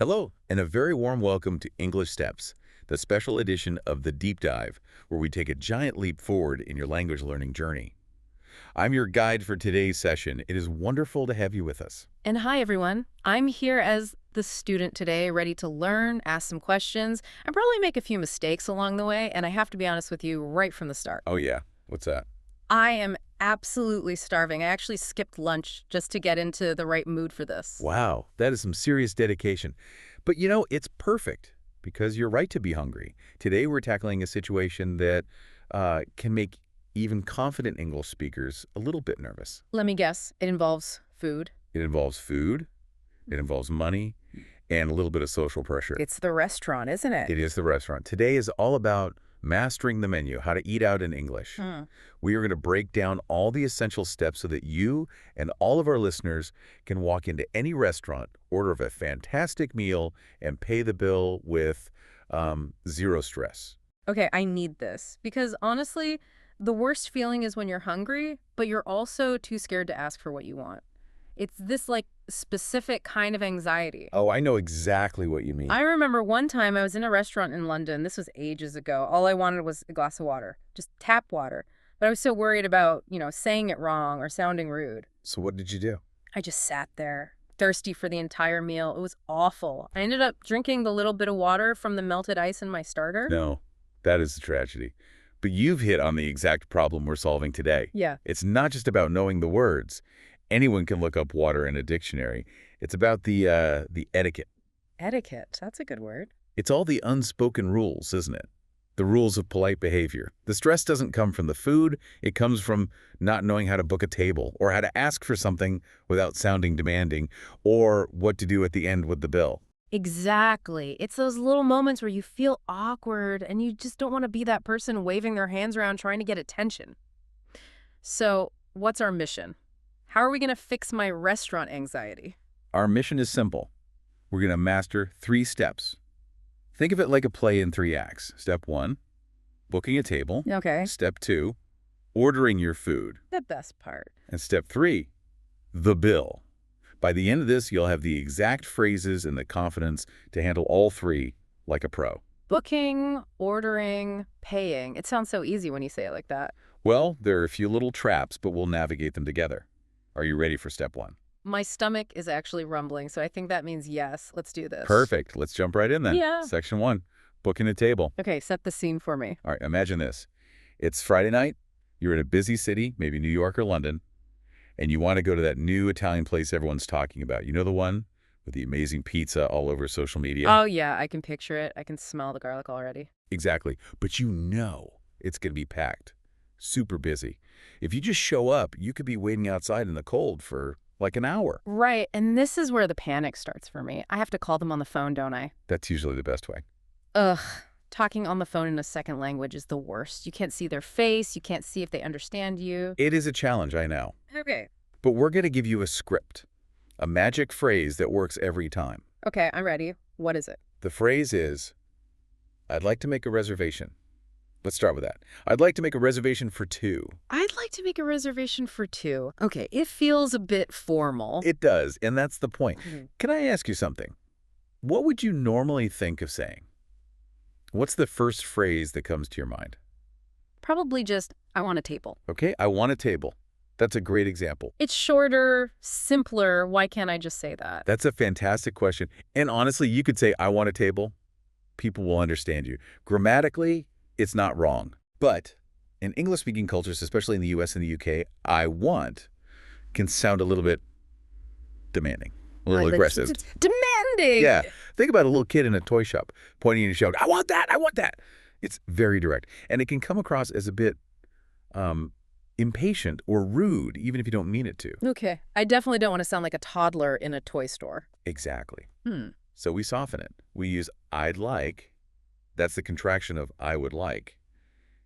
Hello, and a very warm welcome to English Steps, the special edition of the Deep Dive, where we take a giant leap forward in your language learning journey. I'm your guide for today's session. It is wonderful to have you with us. And hi, everyone. I'm here as the student today, ready to learn, ask some questions, and probably make a few mistakes along the way. And I have to be honest with you right from the start. Oh yeah, what's that? I am absolutely starving. I actually skipped lunch just to get into the right mood for this. Wow, that is some serious dedication. But you know, it's perfect because you're right to be hungry. Today we're tackling a situation that can make even confident English speakers a little bit nervous. Let me guess. It involves food. It involves food, it involves money, and a little bit of social pressure. It's the restaurant, isn't it? It is the restaurant. Today is all about mastering the menu, how to eat out in English. We are going to break down all the essential steps so that you and all of our listeners can walk into any restaurant, order a fantastic meal, and pay the bill with zero stress. Okay, I need this. Because honestly, the worst feeling is when you're hungry, but you're also too scared to ask for what you want. It's this, specific kind of anxiety. Oh, I know exactly what you mean. I remember one time I was in a restaurant in London. This was ages ago. All I wanted was a glass of water, just tap water. But I was so worried about, saying it wrong or sounding rude. So what did you do? I just sat there, thirsty for the entire meal. It was awful. I ended up drinking the little bit of water from the melted ice in my starter. No, that is a tragedy. But you've hit on the exact problem we're solving today. Yeah. It's not just about knowing the words. Anyone can look up water in a dictionary. It's about the etiquette. Etiquette. That's a good word. It's all the unspoken rules, isn't it? The rules of polite behavior. The stress doesn't come from the food. It comes from not knowing how to book a table or how to ask for something without sounding demanding or what to do at the end with the bill. Exactly. It's those little moments where you feel awkward and you just don't want to be that person waving their hands around trying to get attention. So, what's our mission? How are we going to fix my restaurant anxiety? Our mission is simple. We're going to master 3 steps. Think of it like a play in 3 acts. Step 1, booking a table. Okay. Step 2, ordering your food. The best part. And step 3, the bill. By the end of this, you'll have the exact phrases and the confidence to handle all 3 like a pro. Booking, ordering, paying. It sounds so easy when you say it like that. Well, there are a few little traps, but we'll navigate them together. Are you ready for step 1? My stomach is actually rumbling, so I think that means yes. Let's do this. Perfect. Let's jump right in then. Yeah. Section 1, booking a table. Okay, set the scene for me. All right, imagine this. It's Friday night. You're in a busy city, maybe New York or London, and you want to go to that new Italian place everyone's talking about. You know the one with the amazing pizza all over social media? Oh, yeah, I can picture it. I can smell the garlic already. Exactly. But you know it's going to be packed, super busy. If you just show up, you could be waiting outside in the cold for like an hour. Right, and this is where the panic starts for me. I have to call them on the phone, don't I? That's usually the best way. Ugh, talking on the phone in a second language is the worst. You can't see their face. You can't see if they understand you. It is a challenge, I know. Okay. But we're going to give you a script, a magic phrase that works every time. Okay, I'm ready. What is it? The phrase is, I'd like to make a reservation. Let's start with that. I'd like to make a reservation for 2. I'd like to make a reservation for 2. Okay, it feels a bit formal. It does, and that's the point. Mhm. Can I ask you something? What would you normally think of saying? What's the first phrase that comes to your mind? Probably just, I want a table. Okay, I want a table. That's a great example. It's shorter, simpler. Why can't I just say that? That's a fantastic question. And honestly, you could say, I want a table. People will understand you. Grammatically, it's not wrong. But in English-speaking cultures, especially in the US and the UK, I want can sound a little bit demanding, a little aggressive. It's demanding! Yeah. Think about a little kid in a toy shop pointing and shouting, I want that, I want that. It's very direct. And it can come across as a bit impatient or rude, even if you don't mean it to. Okay. I definitely don't want to sound like a toddler in a toy store. Exactly. So we soften it. We use I'd like. That's the contraction of I would like.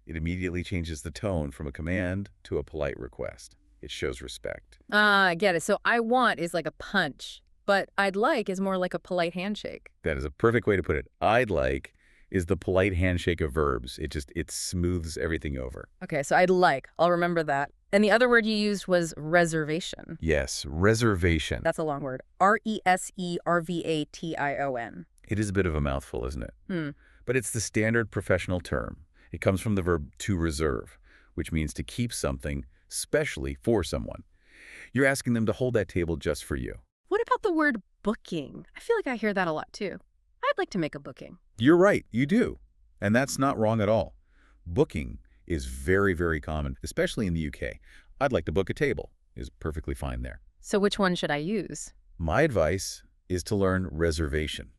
It immediately changes the tone from a command to a polite request. It shows respect. I get it. So I want is like a punch, but I'd like is more like a polite handshake. That is a perfect way to put it. I'd like is the polite handshake of verbs. It smooths everything over. Okay, so I'd like. I'll remember that. And the other word you used was reservation. Yes, reservation. That's a long word. reservation. It is a bit of a mouthful, isn't it? But it's the standard professional term. It comes from the verb to reserve, which means to keep something specially for someone. You're asking them to hold that table just for you. What about the word booking? I feel like I hear that a lot too. I'd like to make a booking. You're right, you do. And that's not wrong at all. Booking is very, very common, especially in the UK. I'd like to book a table is perfectly fine there. So which one should I use? My advice is to learn reservation,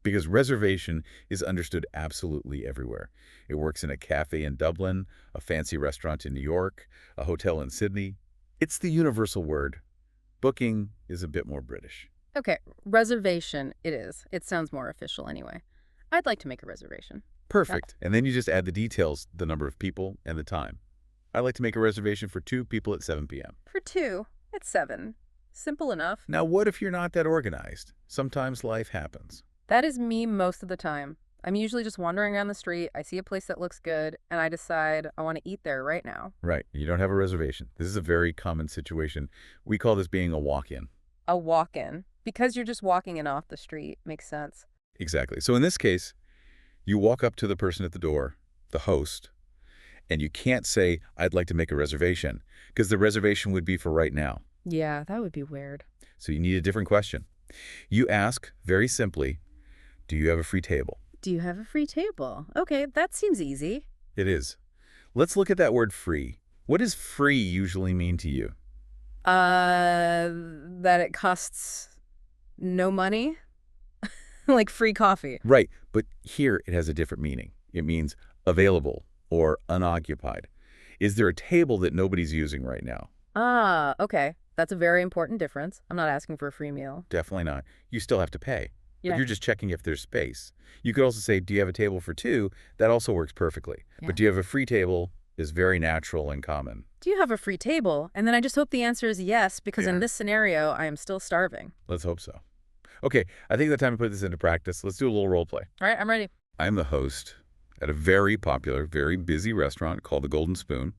because reservation is understood absolutely everywhere. It works in a cafe in Dublin, a fancy restaurant in New York, a hotel in Sydney. It's the universal word. Booking is a bit more British. Okay, reservation it is. It sounds more official anyway. I'd like to make a reservation. Perfect. And then you just add the details, the number of people and the time. I'd like to make a reservation for 2 people at 7 p.m. For 2 at 7. Simple enough. Now, what if you're not that organized? Sometimes life happens. That is me most of the time. I'm usually just wandering around the street, I see a place that looks good, and I decide I want to eat there right now. Right. You don't have a reservation. This is a very common situation. We call this being a walk-in. A walk-in. Because you're just walking in off the street. Makes sense. Exactly. So in this case, you walk up to the person at the door, the host, and you can't say, I'd like to make a reservation, because the reservation would be for right now. Yeah, that would be weird. So you need a different question. You ask, very simply, do you have a free table? Do you have a free table? Okay, that seems easy. It is. Let's look at that word free. What does free usually mean to you? That it costs no money? Like free coffee. Right, but here it has a different meaning. It means available or unoccupied. Is there a table that nobody's using right now? Ah, okay. That's a very important difference. I'm not asking for a free meal. Definitely not. You still have to pay. Yeah. But you're just checking if there's space. You could also say, do you have a table for 2? That also works perfectly. Yeah. But do you have a free table is very natural and common. Do you have a free table? And then I just hope the answer is yes, because in this scenario, I am still starving. Let's hope so. Okay, I think it's time to put this into practice. Let's do a little role play. All right, I'm ready. I'm the host at a very popular, very busy restaurant called the Golden Spoon.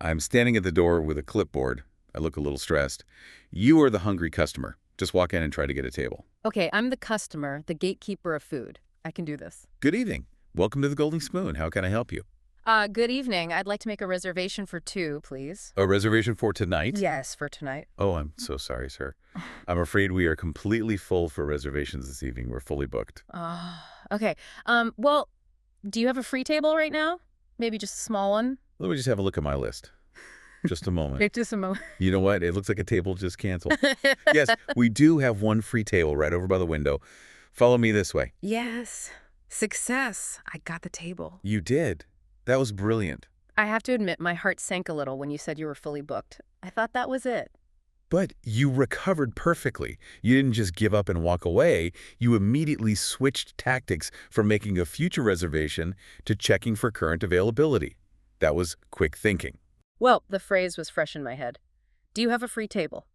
I'm standing at the door with a clipboard. I look a little stressed. You are the hungry customer. Just walk in and try to get a table. Okay, I'm the customer, the gatekeeper of food. I can do this. Good evening. Welcome to the Golden Spoon. How can I help you? Good evening. I'd like to make a reservation for 2, please. A reservation for tonight? Yes, for tonight. Oh, I'm so sorry, sir. I'm afraid we are completely full for reservations this evening. We're fully booked. Okay. Well, do you have a free table right now? Maybe just a small one? Let me just have a look at my list. Just a moment. Just a moment. You know what? It looks like a table just canceled. Yes, we do have one free table right over by the window. Follow me this way. Yes. Success. I got the table. You did. That was brilliant. I have to admit, my heart sank a little when you said you were fully booked. I thought that was it. But you recovered perfectly. You didn't just give up and walk away. You immediately switched tactics from making a future reservation to checking for current availability. That was quick thinking. Well, the phrase was fresh in my head. Do you have a free table?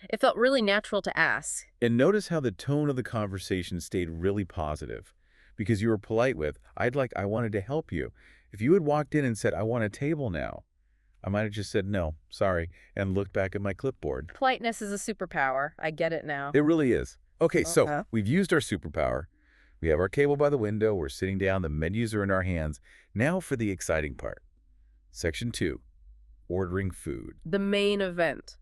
It felt really natural to ask. And notice how the tone of the conversation stayed really positive. Because you were polite with, I wanted to help you. If you had walked in and said, I want a table now, I might have just said, no, sorry, and looked back at my clipboard. Politeness is a superpower. I get it now. It really is. Okay, so we've used our superpower. We have our table by the window. We're sitting down. The menus are in our hands. Now for the exciting part. Section 2, ordering food. The main event.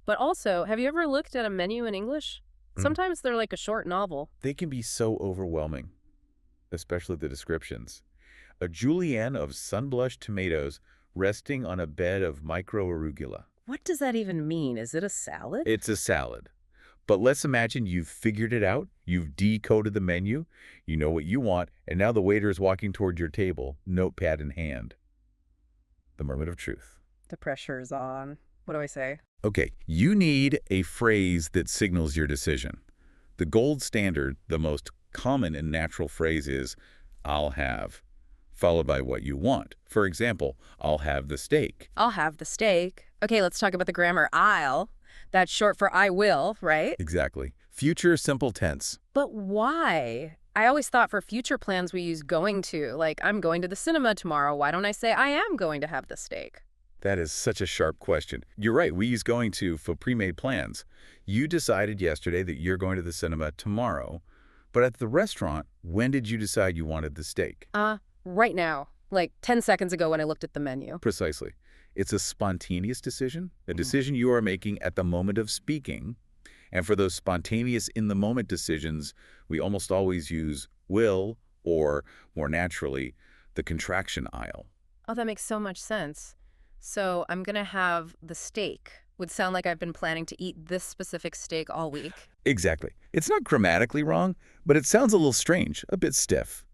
But also, have you ever looked at a menu in English? Sometimes they're like a short novel. They can be so overwhelming, especially the descriptions. A julienne of sun-blushed tomatoes resting on a bed of micro-arugula. What does that even mean? Is it a salad? It's a salad. But let's imagine you've figured it out. You've decoded the menu. You know what you want. And now the waiter is walking toward your table, notepad in hand. The moment of truth. The pressure is on. What do I say? Okay, you need a phrase that signals your decision. The gold standard, the most common and natural phrase is, I'll have, followed by what you want. For example, I'll have the steak. I'll have the steak. Okay, let's talk about the grammar. I'll. That's short for I will, right? Exactly. Future simple tense. But why? I always thought for future plans we use going to. Like, I'm going to the cinema tomorrow. Why don't I say I am going to have the steak? That is such a sharp question. You're right, we use going to for pre-made plans. You decided yesterday that you're going to the cinema tomorrow, but at the restaurant, when did you decide you wanted the steak? Right now. Like 10 seconds ago when I looked at the menu. Precisely. It's a spontaneous decision, a decision you are making at the moment of speaking. And for those spontaneous in-the-moment decisions, we almost always use will or, more naturally, the contraction aisle. Oh, that makes so much sense. So I'm going to have the steak. Would sound like I've been planning to eat this specific steak all week. Exactly. It's not grammatically wrong, but it sounds a little strange, a bit stiff.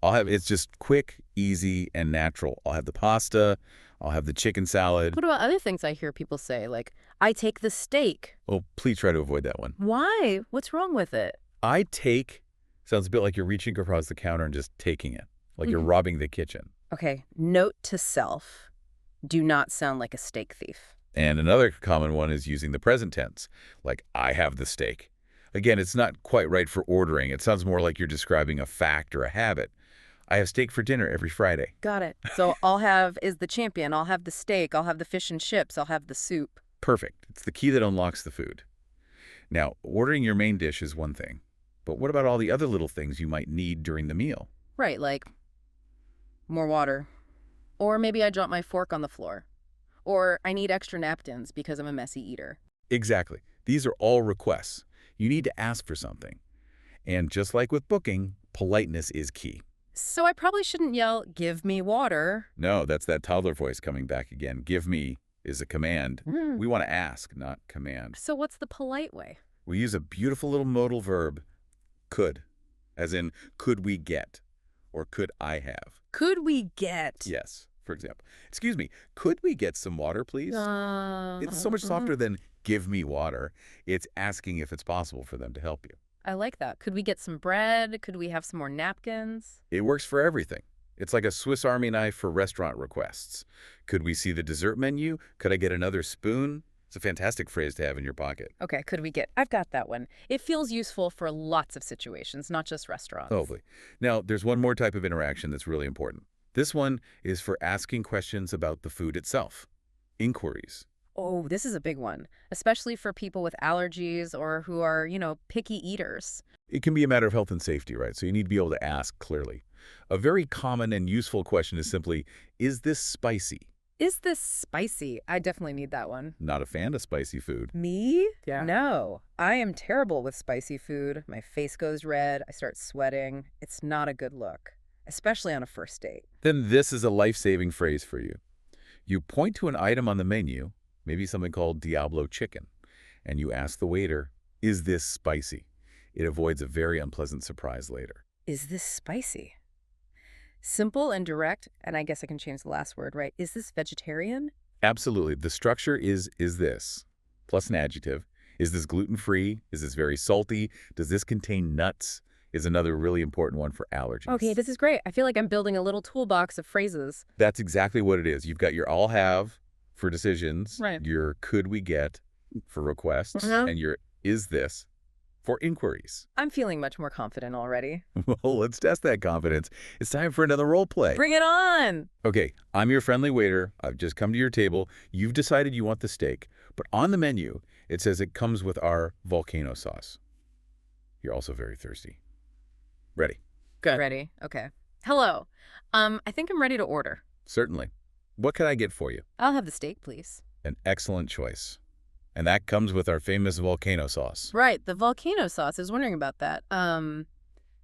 It's just quick, easy, and natural. I'll have the pasta. I'll have the chicken salad. What about other things I hear people say, like, I take the steak? Oh, please try to avoid that one. Why? What's wrong with it? I take sounds a bit like you're reaching across the counter and just taking it, like you're robbing the kitchen. Okay, note to self. Do not sound like a steak thief. And another common one is using the present tense, like I have the steak. Again, it's not quite right for ordering. It sounds more like you're describing a fact or a habit. I have steak for dinner every Friday. Got it. So I'll have is the champion. I'll have the steak. I'll have the fish and chips. I'll have the soup. Perfect. It's the key that unlocks the food. Now, ordering your main dish is one thing, but what about all the other little things you might need during the meal? Right, like more water. Or maybe I drop my fork on the floor. Or I need extra napkins because I'm a messy eater. Exactly. These are all requests. You need to ask for something. And just like with booking, politeness is key. So I probably shouldn't yell, give me water. No, that's that toddler voice coming back again. Give me is a command. We want to ask, not command. So what's the polite way? We use a beautiful little modal verb, could, as in, could we get, or could I have? Could we get? Yes, for example. Excuse me, could we get some water, please? It's so much softer than give me water. It's asking if it's possible for them to help you. I like that. Could we get some bread? Could we have some more napkins? It works for everything. It's like a Swiss Army knife for restaurant requests. Could we see the dessert menu? Could I get another spoon? It's a fantastic phrase to have in your pocket. Okay, could we get? I've got that one. It feels useful for lots of situations, not just restaurants. Totally. Now, there's one more type of interaction that's really important. This one is for asking questions about the food itself. Inquiries. Oh, this is a big one, especially for people with allergies or who are, picky eaters. It can be a matter of health and safety, right? So you need to be able to ask clearly. A very common and useful question is simply, is this spicy? Is this spicy? I definitely need that one. Not a fan of spicy food. Me? Yeah. No. I am terrible with spicy food. My face goes red. I start sweating. It's not a good look, especially on a first date. Then this is a life-saving phrase for you. You point to an item on the menu, maybe something called Diablo chicken, and you ask the waiter, is this spicy? It avoids a very unpleasant surprise later. Is this spicy? Simple and direct, and I guess I can change the last word, right? Is this vegetarian? Absolutely. The structure is this, plus an adjective. Is this gluten-free? Is this very salty? Does this contain nuts? Is another really important one for allergies. Okay, this is great. I feel like I'm building a little toolbox of phrases. That's exactly what it is. You've got your I'll have for decisions, right. Your could we get for requests, and your is this for inquiries. I'm feeling much more confident already. Well, let's test that confidence. It's time for another role play. Bring it on! Okay, I'm your friendly waiter. I've just come to your table. You've decided you want the steak, but on the menu, it says it comes with our volcano sauce. You're also very thirsty. Ready? Good. Ready. Okay. Hello. I think I'm ready to order. Certainly. What can I get for you? I'll have the steak, please. An excellent choice. And that comes with our famous volcano sauce. Right, the volcano sauce. I was wondering about that.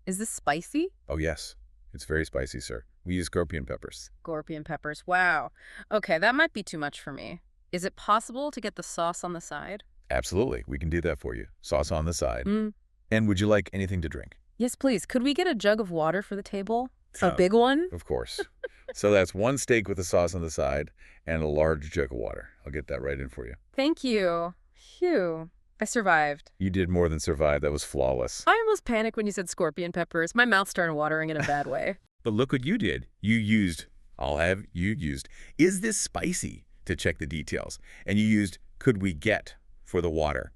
Is this spicy? Oh, yes. It's very spicy, sir. We use scorpion peppers. Scorpion peppers. Wow. Okay, that might be too much for me. Is it possible to get the sauce on the side? Absolutely. We can do that for you. Sauce on the side. And would you like anything to drink? Yes, please. Could we get a jug of water for the table? A big one? Of course. So that's one steak with the sauce on the side and a large jug of water. I'll get that right in for you. Thank you. Phew. I survived. You did more than survive. That was flawless. I almost panicked when you said scorpion peppers. My mouth started watering in a bad way. But look what you did. You used, is this spicy to check the details? And you used, could we get for the water?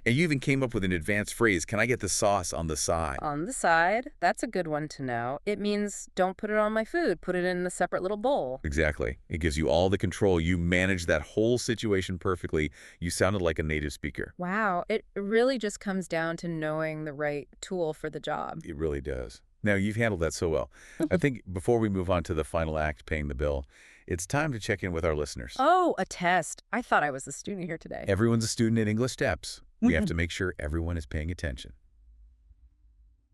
And you even came up with an advanced phrase, can I get the sauce on the side? On the side, that's a good one to know. It means don't put it on my food, put it in a separate little bowl. Exactly. It gives you all the control. You managed that whole situation perfectly. You sounded like a native speaker. Wow, it really just comes down to knowing the right tool for the job. It really does. Now, you've handled that so well. I think before we move on to the final act, paying the bill, it's time to check in with our listeners. Oh, a test. I thought I was a student here today. Everyone's a student at English Steps. We have to make sure everyone is paying attention.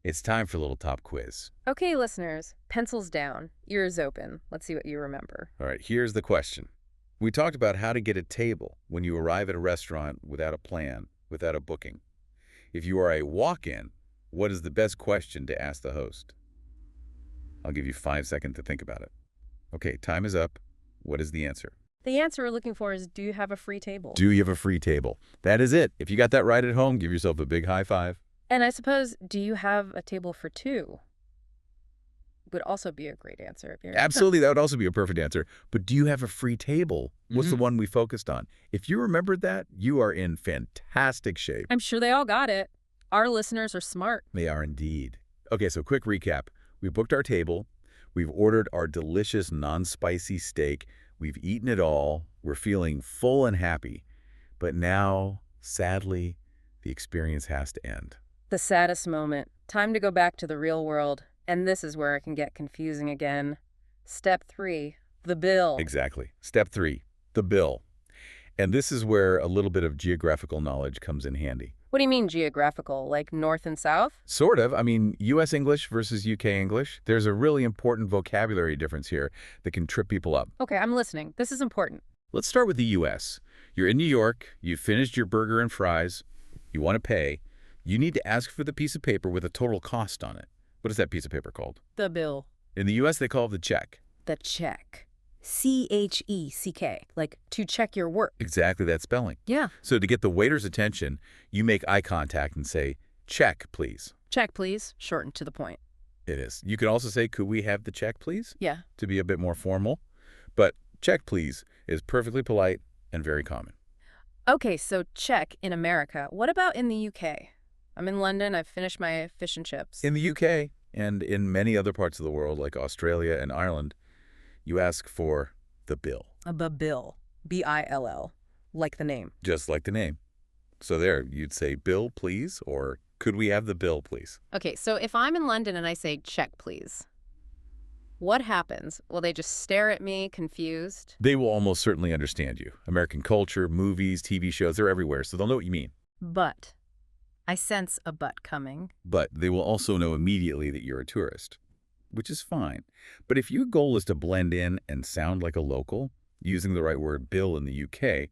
It's time for a little top quiz. Okay, listeners, pencils down, ears open. Let's see what you remember. All right, here's the question. We talked about how to get a table when you arrive at a restaurant without a plan, without a booking. If you are a walk-in, what is the best question to ask the host? I'll give you 5 seconds to think about it. Okay, time is up. What is the answer? The answer we're looking for is, do you have a free table? Do you have a free table? That is it. If you got that right at home, give yourself a big high five. And I suppose, do you have a table for two? Would also be a great answer. If you're... Absolutely, that would also be a perfect answer. But do you have a free table? What's the one we focused on? If you remembered that, you are in fantastic shape. I'm sure they all got it. Our listeners are smart. They are indeed. Okay, so quick recap. We booked our table. We've ordered our delicious non-spicy steak. We've eaten it all. We're feeling full and happy. But now, sadly, the experience has to end. The saddest moment. Time to go back to the real world. And this is where it can get confusing again. Step 3, the bill. Exactly. Step 3, the bill. And this is where a little bit of geographical knowledge comes in handy. What do you mean geographical? Like north and south? Sort of. I mean, U.S. English versus U.K. English. There's a really important vocabulary difference here that can trip people up. Okay, I'm listening. This is important. Let's start with the U.S. You're in New York. You've finished your burger and fries. You want to pay. You need to ask for the piece of paper with a total cost on it. What is that piece of paper called? The bill. In the U.S., they call it the check. The check. C-H-E-C-K. Like to check your work. Exactly that spelling. Yeah. So to get the waiter's attention, you make eye contact and say, check, please. Check, please. Shortened to the point. It is. You can also say, could we have the check, please? Yeah. To be a bit more formal. But check, please, is perfectly polite and very common. Okay, so check in America. What about in the UK? I'm in London. I've finished my fish and chips. In the UK and in many other parts of the world, like Australia and Ireland, you ask for the bill. A bill. B-I-L-L. Like the name. Just like the name. So there, you'd say, bill, please, or could we have the bill, please? Okay, so if I'm in London and I say, check, please, what happens? Will they just stare at me, confused? They will almost certainly understand you. American culture, movies, TV shows, they're everywhere, so they'll know what you mean. But I sense a but coming. But they will also know immediately that you're a tourist, which is fine. But if your goal is to blend in and sound like a local, using the right word bill in the UK,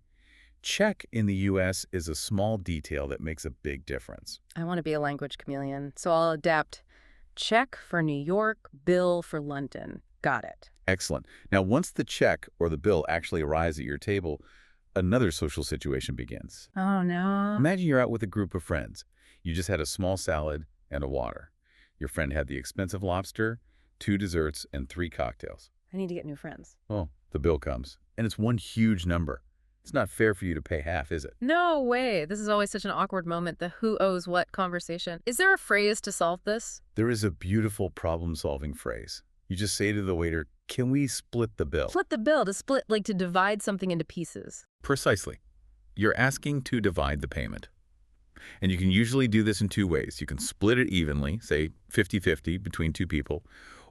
check in the US is a small detail that makes a big difference. I want to be a language chameleon, so I'll adapt. Check for New York, bill for London. Got it. Excellent. Now, once the check or the bill actually arrives at your table, another social situation begins. Oh, no. Imagine you're out with a group of friends. You just had a small salad and a water. Your friend had the expensive lobster, 2 desserts, and 3 cocktails. I need to get new friends. Oh, the bill comes. And it's one huge number. It's not fair for you to pay half, is it? No way. This is always such an awkward moment, the who owes what conversation. Is there a phrase to solve this? There is a beautiful problem-solving phrase. You just say to the waiter, can we split the bill? Split the bill. To split, like to divide something into pieces. Precisely. You're asking to divide the payment. And you can usually do this in 2 ways. You can split it evenly, say 50-50 between 2 people,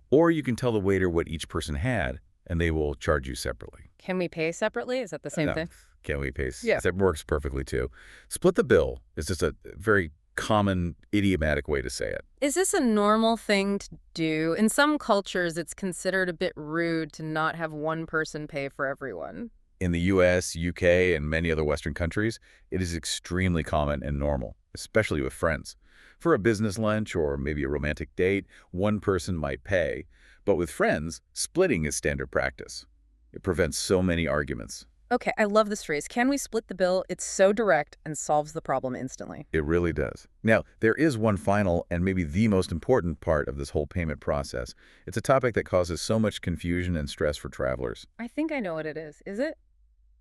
or you can tell the waiter what each person had, and they will charge you separately. Can we pay separately? Is that the same thing? Can we pay? Yeah. That works perfectly, too. Split the bill is just a very common idiomatic way to say it. Is this a normal thing to do? In some cultures, it's considered a bit rude to not have one person pay for everyone. In the U.S., U.K., and many other Western countries, it is extremely common and normal, especially with friends. For a business lunch or maybe a romantic date, one person might pay. But with friends, splitting is standard practice. It prevents so many arguments. Okay, I love this phrase. Can we split the bill? It's so direct and solves the problem instantly. It really does. Now, there is one final and maybe the most important part of this whole payment process. It's a topic that causes so much confusion and stress for travelers. I think I know what it is. Is it?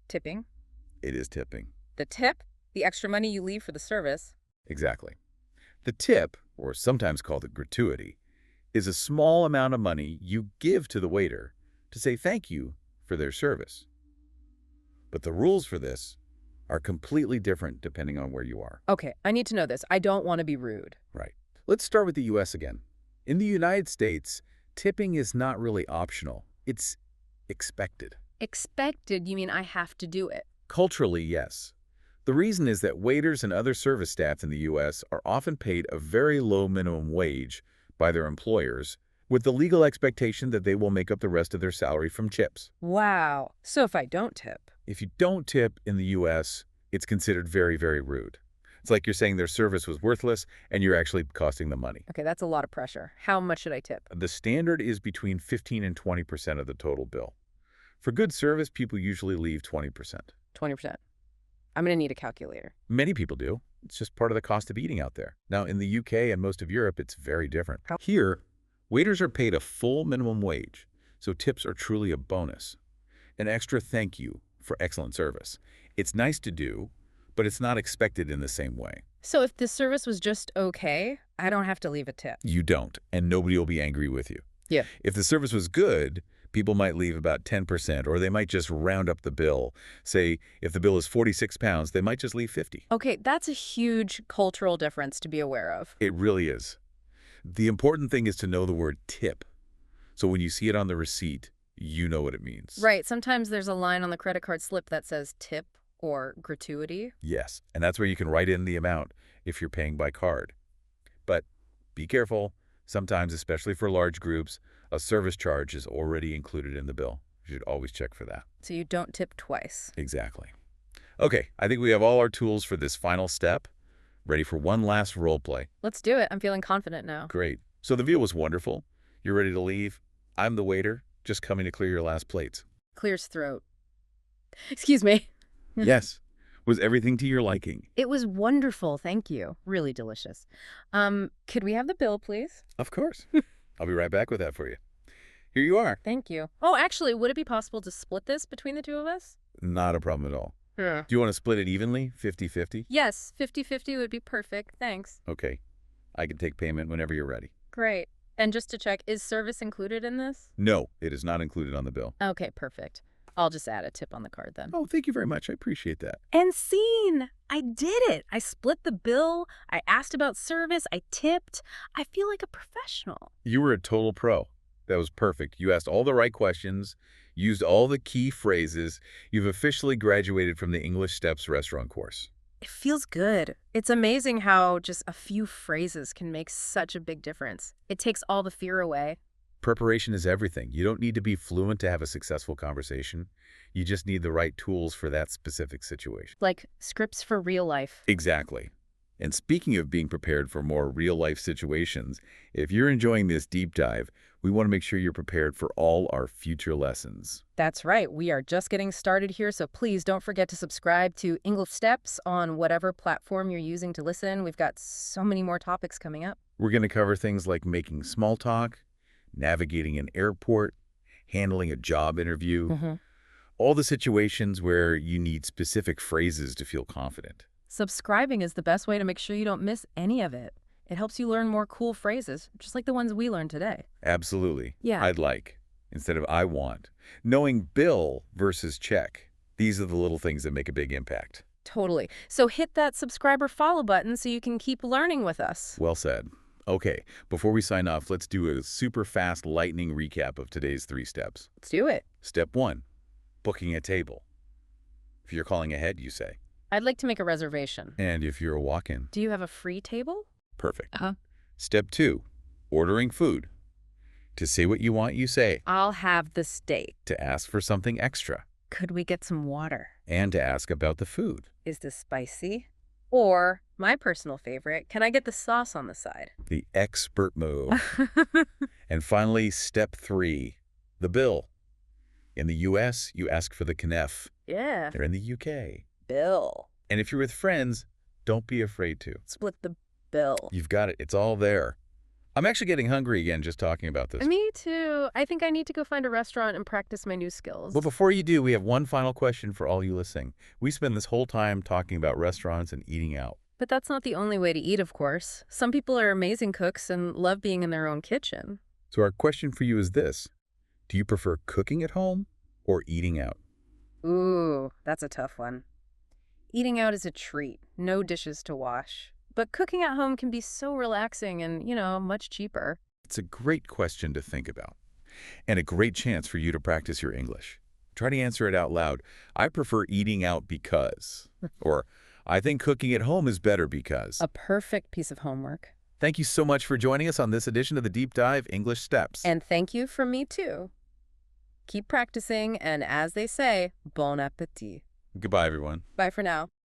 Tipping. It is tipping. The tip? The extra money you leave for the service. Exactly. The tip, or sometimes called a gratuity, is a small amount of money you give to the waiter to say thank you for their service. But the rules for this are completely different depending on where you are. Okay, I need to know this. I don't want to be rude. Right. Let's start with the U.S. again. In the United States, tipping is not really optional. It's expected. Expected, you mean I have to do it? Culturally, yes. The reason is that waiters and other service staff in the U.S. are often paid a very low minimum wage by their employers, with the legal expectation that they will make up the rest of their salary from tips. Wow. So if I don't tip? If you don't tip in the U.S., it's considered very, very rude. It's like you're saying their service was worthless and you're actually costing them money. Okay, that's a lot of pressure. How much should I tip? The standard is between 15 and 20% of the total bill. For good service, people usually leave 20%. 20%. I'm going to need a calculator. Many people do. It's just part of the cost of eating out there. Now, in the UK and most of Europe, it's very different. Here, waiters are paid a full minimum wage, so tips are truly a bonus. An extra thank you for excellent service. It's nice to do, but it's not expected in the same way. So if the service was just okay, I don't have to leave a tip. You don't, and nobody will be angry with you. Yeah. If the service was good, people might leave about 10%, or they might just round up the bill. Say, if the bill is £46, they might just leave 50. Okay, that's a huge cultural difference to be aware of. It really is. The important thing is to know the word tip. So when you see it on the receipt, you know what it means. Right. Sometimes there's a line on the credit card slip that says tip or gratuity. Yes, and that's where you can write in the amount if you're paying by card. But be careful. Sometimes, especially for large groups, a service charge is already included in the bill. You should always check for that. So you don't tip twice. Exactly. Okay, I think we have all our tools for this final step. Ready for one last role play. Let's do it. I'm feeling confident now. Great. So the meal was wonderful. You're ready to leave. I'm the waiter, just coming to clear your last plates. Clears throat. Excuse me. Yes. Was everything to your liking? It was wonderful. Thank you. Really delicious. Could we have the bill, please? Of course. I'll be right back with that for you. Here you are. Thank you. Oh, actually, would it be possible to split this between the two of us? Not a problem at all. Yeah. Do you want to split it evenly, 50-50? Yes, 50-50 would be perfect. Thanks. Okay. I can take payment whenever you're ready. Great. And just to check, is service included in this? No, it is not included on the bill. Okay, perfect. I'll just add a tip on the card then. Oh, thank you very much. I appreciate that. And scene! I did it! I split the bill, I asked about service, I tipped. I feel like a professional. You were a total pro. That was perfect. You asked all the right questions, used all the key phrases. You've officially graduated from the English Steps restaurant course. It feels good. It's amazing how just a few phrases can make such a big difference. It takes all the fear away. Preparation is everything. You don't need to be fluent to have a successful conversation. You just need the right tools for that specific situation. Like scripts for real life. Exactly. And speaking of being prepared for more real-life situations, if you're enjoying this deep dive, we want to make sure you're prepared for all our future lessons. That's right. We are just getting started here, so please don't forget to subscribe to English Steps on whatever platform you're using to listen. We've got so many more topics coming up. We're going to cover things like making small talk, navigating an airport, handling a job interview, all the situations where you need specific phrases to feel confident. Subscribing is the best way to make sure you don't miss any of it. It helps you learn more cool phrases, just like the ones we learned today. Absolutely. Yeah. I'd like, instead of I want. Knowing bill versus check, these are the little things that make a big impact. Totally. So hit that subscribe or follow button so you can keep learning with us. Well said. Okay, before we sign off, let's do a super fast lightning recap of today's 3 steps. Let's do it. Step 1, booking a table. If you're calling ahead, you say. I'd like to make a reservation. And if you're a walk-in. Do you have a free table? Perfect. Step 2, ordering food. To say what you want, you say. I'll have the steak. To ask for something extra. Could we get some water? And to ask about the food. Is this spicy? Or, my personal favorite, can I get the sauce on the side? The expert move. And finally, step 3, the bill. In the U.S., you ask for the kniff. Yeah. They're in the U.K. Bill. And if you're with friends, don't be afraid to. Split the bill. You've got it. It's all there. I'm actually getting hungry again just talking about this. Me too. I think I need to go find a restaurant and practice my new But skills. before you do, we have one final question for all you listening. We spend this whole time talking about restaurants and eating out. But that's not the only way to eat, of course. Some people are amazing cooks and love being in their own kitchen. So our question for you is this. Do you prefer cooking at home or eating out? Ooh, that's a tough one. Eating out is a treat, no dishes to wash. But cooking at home can be so relaxing and, much cheaper. It's a great question to think about, and a great chance for you to practice your English. Try to answer it out loud. I prefer eating out because, or I think cooking at home is better because. A perfect piece of homework. Thank you so much for joining us on this edition of the Deep Dive English Steps. And thank you from me, too. Keep practicing, and as they say, bon appétit. Goodbye, everyone. Bye for now.